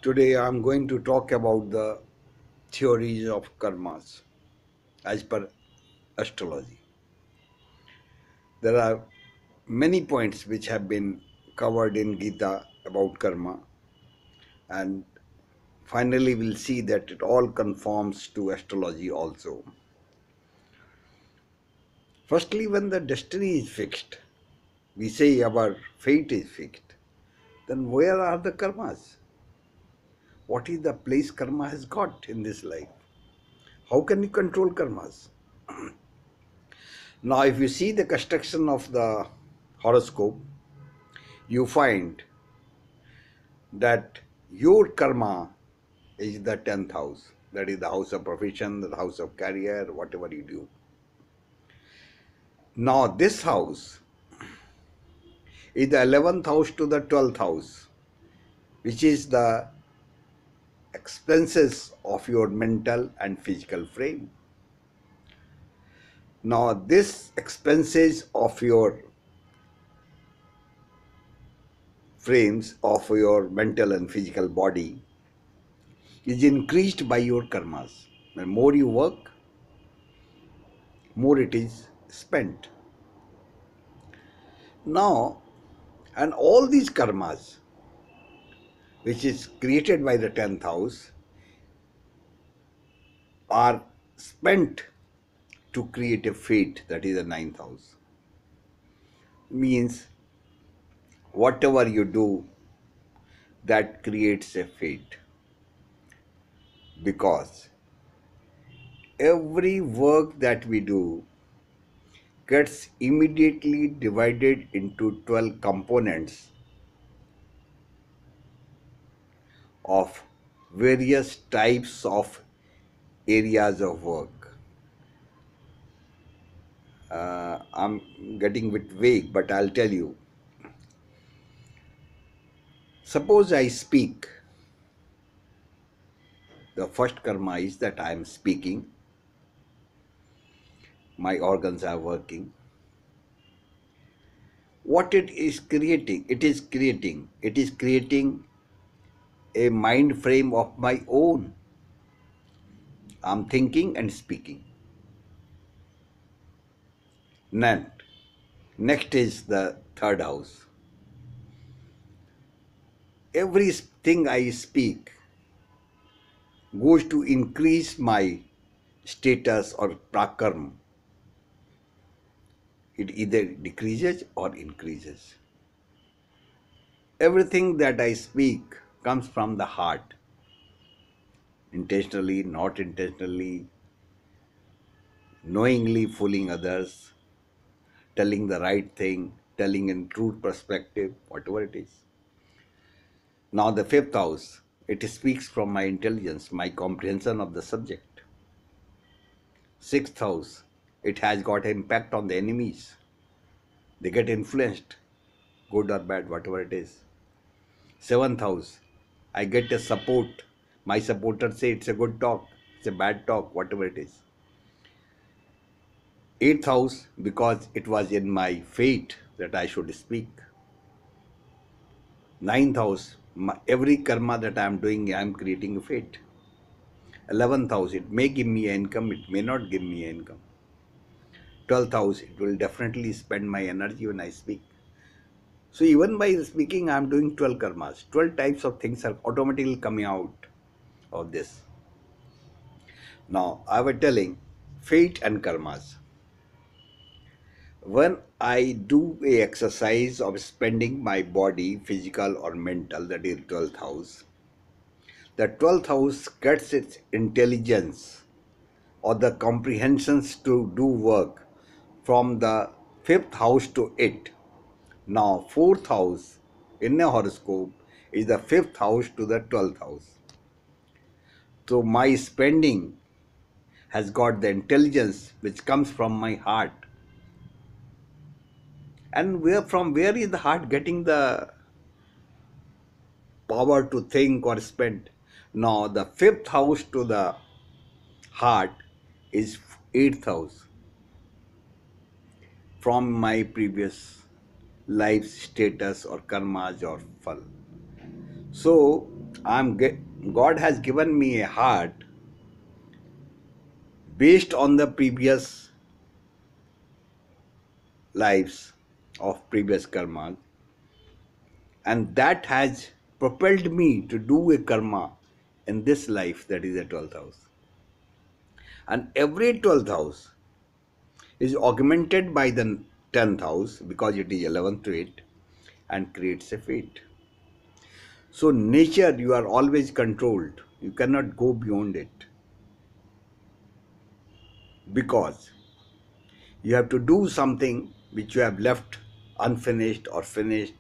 Today I am going to talk about the theories of karmas as per astrology. There are many points which have been covered in Gita about karma, and finally we'll see that it all conforms to astrology also. Firstly, when the destiny is fixed, we say our fate is fixed, then where are the karmas? What is the place karma has got in this life? How can you control karmas? Now, if you see the construction of the horoscope, you find that your karma is the 10th house. That is the house of profession, the house of career, whatever you do. Now, this house is the 11th house to the 12th house, which is the expenses of your mental and physical frame. Now, this expenses of your frames of your mental and physical body is increased by your karmas. The more you work, more it is spent. Now, and all these karmas, which is created by the 10th house, are spent to create a fate, that is the 9th house. Means, whatever you do, that creates a fate. Because every work that we do gets immediately divided into 12 components of various types of areas of work. I'm getting a bit vague, but I'll tell you. Suppose I speak. The first karma is that I am speaking. My organs are working. What it is creating? It is creating a mind frame of my own. I'm thinking and speaking. Next is the third house. Everything I speak goes to increase my status or prakarma. It either decreases or increases. Everything that I speak comes from the heart. Intentionally, not intentionally, knowingly fooling others, telling the right thing, telling in true perspective, whatever it is. Now the fifth house, it speaks from my intelligence, my comprehension of the subject. Sixth house, it has got impact on the enemies. They get influenced, good or bad, whatever it is. Seventh house, I get a support. My supporters say it's a good talk, it's a bad talk, whatever it is. Eighth house, because it was in my fate that I should speak. Ninth house, every karma that I am doing, I am creating a fate. 11th house, it may give me an income, it may not give me an income. 12th house, it will definitely spend my energy when I speak. So even by speaking, I am doing 12 karmas. 12 types of things are automatically coming out of this. Now, I was telling fate and karmas. When I do a exercise of spending my body, physical or mental, that is 12th house, the 12th house gets its intelligence or the comprehensions to do work from the 5th house to it. Now, 4th house in a horoscope is the 5th house to the 12th house. So, my spending has got the intelligence which comes from my heart. And from where is the heart getting the power to think or spend? Now, the 5th house to the heart is 8th house from my previous life status or karmas or phal. So, God has given me a heart based on the previous lives of previous karmas, and that has propelled me to do a karma in this life, that is the 12th house. And every 12th house is augmented by the 10th house because it is 11th to it and creates a fate. So, nature, you are always controlled, you cannot go beyond it because you have to do something which you have left unfinished or finished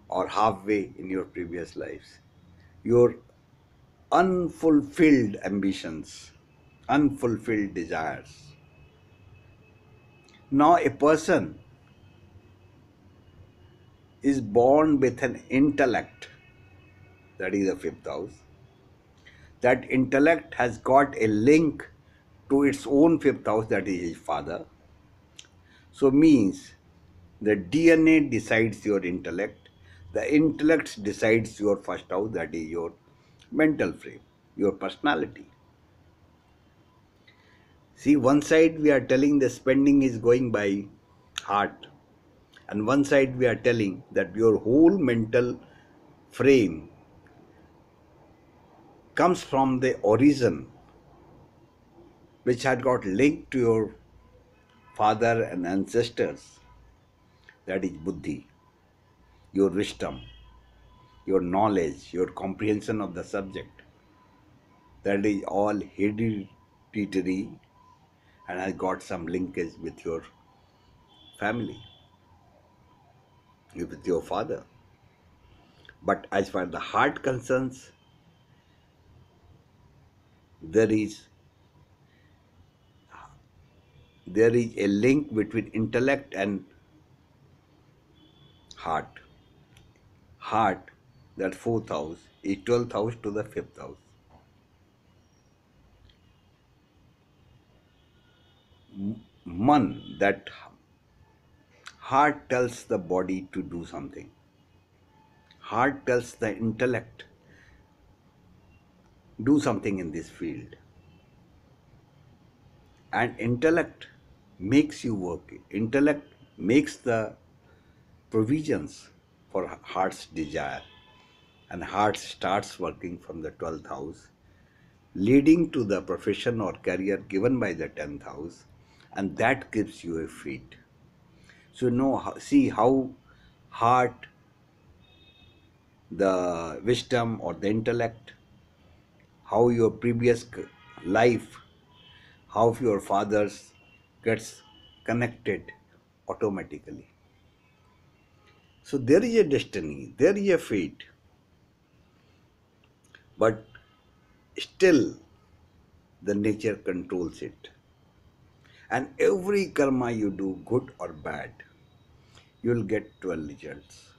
or halfway in your previous lives. Your unfulfilled ambitions, unfulfilled desires. Now, a person is born with an intellect, that is the fifth house. That intellect has got a link to its own fifth house, that is his father. So, means the DNA decides your intellect, the intellect decides your first house, that is your mental frame, your personality. See, one side we are telling the spending is going by heart, and one side we are telling that your whole mental frame comes from the origin which had got linked to your father and ancestors, that is buddhi, your wisdom, your knowledge, your comprehension of the subject, that is all hereditary and has got some linkage with your family, with your father. But as far as the heart concerns, there is there is a link between intellect and heart. Heart, that fourth house, is 12th house to the fifth house. Man, that heart tells the body to do something. Heart tells the intellect, do something in this field. And intellect makes you work. Intellect makes the provisions for heart's desire. And heart starts working from the 12th house, leading to the profession or career given by the 10th house, and that gives you a fate. So, see how heart, the wisdom or the intellect, how your previous life, how your fathers gets connected automatically. So there is a destiny, there is a fate, but still the nature controls it. And every karma you do, good or bad, you will get 12 results.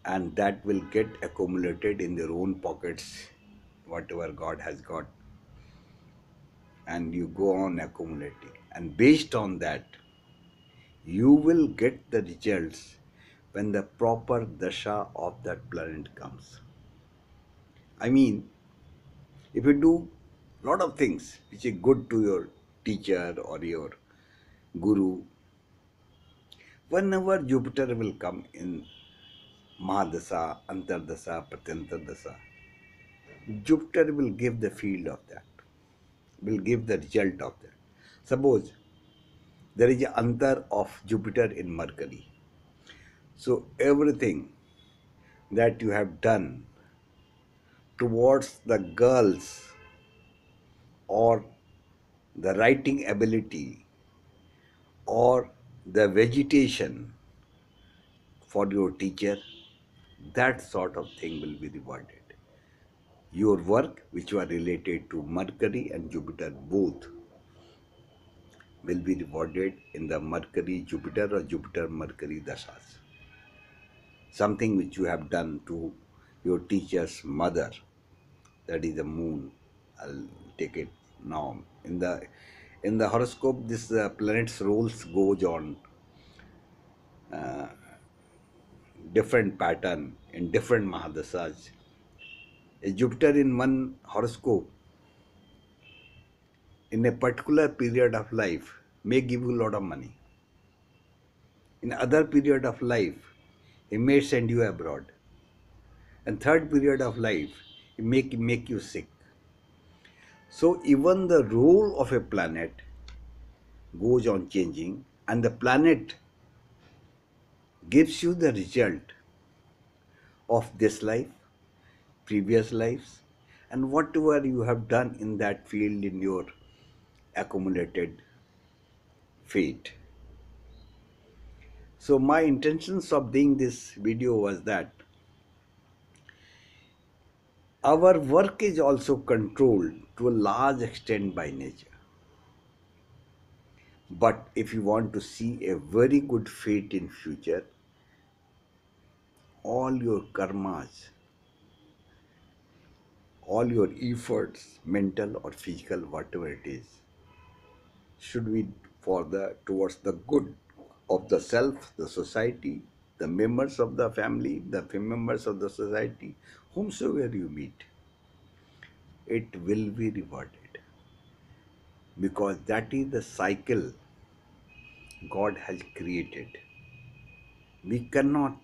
And that will get accumulated in their own pockets, whatever God has got. And you go on accumulating. And based on that, you will get the results when the proper dasha of that planet comes. I mean, if you do a lot of things which is good to your teacher or your guru, whenever Jupiter will come in Mahadasa, Antardasa, Pratyantardasa, Jupiter will give the field of that, will give the result of that. Suppose there is an antar of Jupiter in Mercury. So everything that you have done towards the girls or the writing ability or the vegetation for your teacher, that sort of thing will be rewarded. Your work, which were related to Mercury and Jupiter both, will be rewarded in the Mercury Jupiter or Jupiter Mercury dashas. Something which you have done to your teacher's mother, that is the moon. I'll take it now. In the horoscope, this planet's roles goes on different pattern in different mahadasas. A Jupiter in one horoscope in a particular period of life may give you a lot of money. In other period of life, he may send you abroad. And third period of life, he make you sick. So even the role of a planet goes on changing, and the planet gives you the result of this life, previous lives, and whatever you have done in that field in your accumulated fate. So my intentions of doing this video was that our work is also controlled to a large extent by nature. But if you want to see a very good fate in future, all your karmas, all your efforts, mental or physical, whatever it is, should be for the towards the good of the self, the society, the members of the family, the members of the society, whomsoever you meet, it will be rewarded. Because that is the cycle God has created. We cannot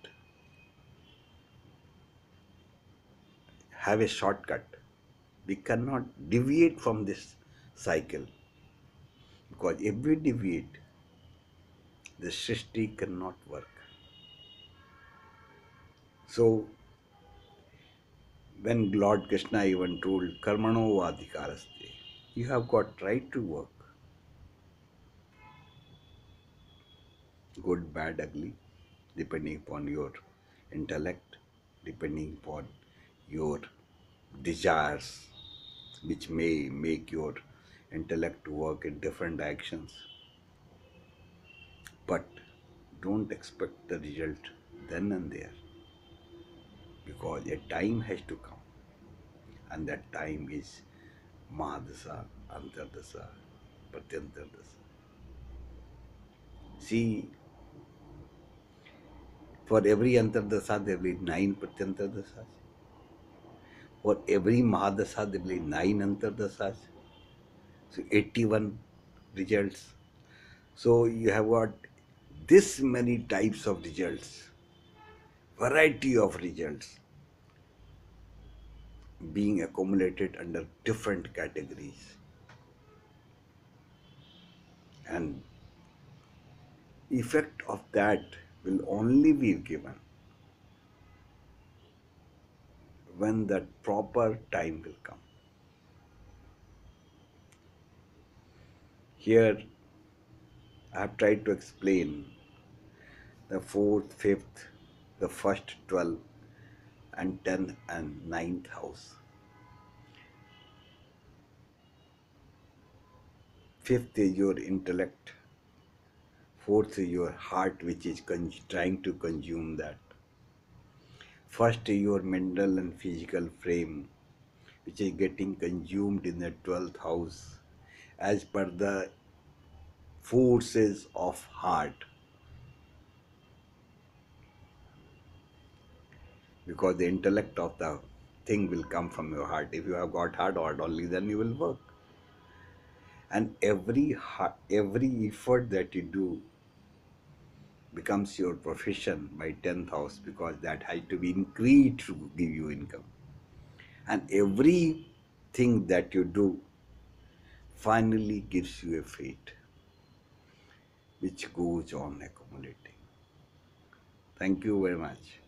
have a shortcut. We cannot deviate from this cycle. Because if we deviate, the Srishti cannot work. So, when Lord Krishna even told Karmano Vadhikaraste, you have got right to work, good, bad, ugly, depending upon your intellect, depending upon your desires, which may make your intellect to work in different directions. But don't expect the result then and there, because a time has to come, and that time is Mahadasa, Antardasa, Pratyantardasa. See, for every Antardasa there will be 9 Pratyantardasas. For every Mahadasa there will be 9 Antardasas. So 81 results. So you have got this many types of results, variety of results being accumulated under different categories. And effect of that will only be given when that proper time will come. Here I have tried to explain the 4th, 5th, the first 12 and 10th and ninth house. 5th is your intellect. 4th is your heart, which is trying to consume that. First is your mental and physical frame, which is getting consumed in the 12th house as per the forces of heart. Because the intellect of the thing will come from your heart. If you have got heart, only then you will work. And every effort that you do becomes your profession by 10th house, because that has to be increased to give you income. And everything that you do finally gives you a fate which goes on accumulating. Thank you very much.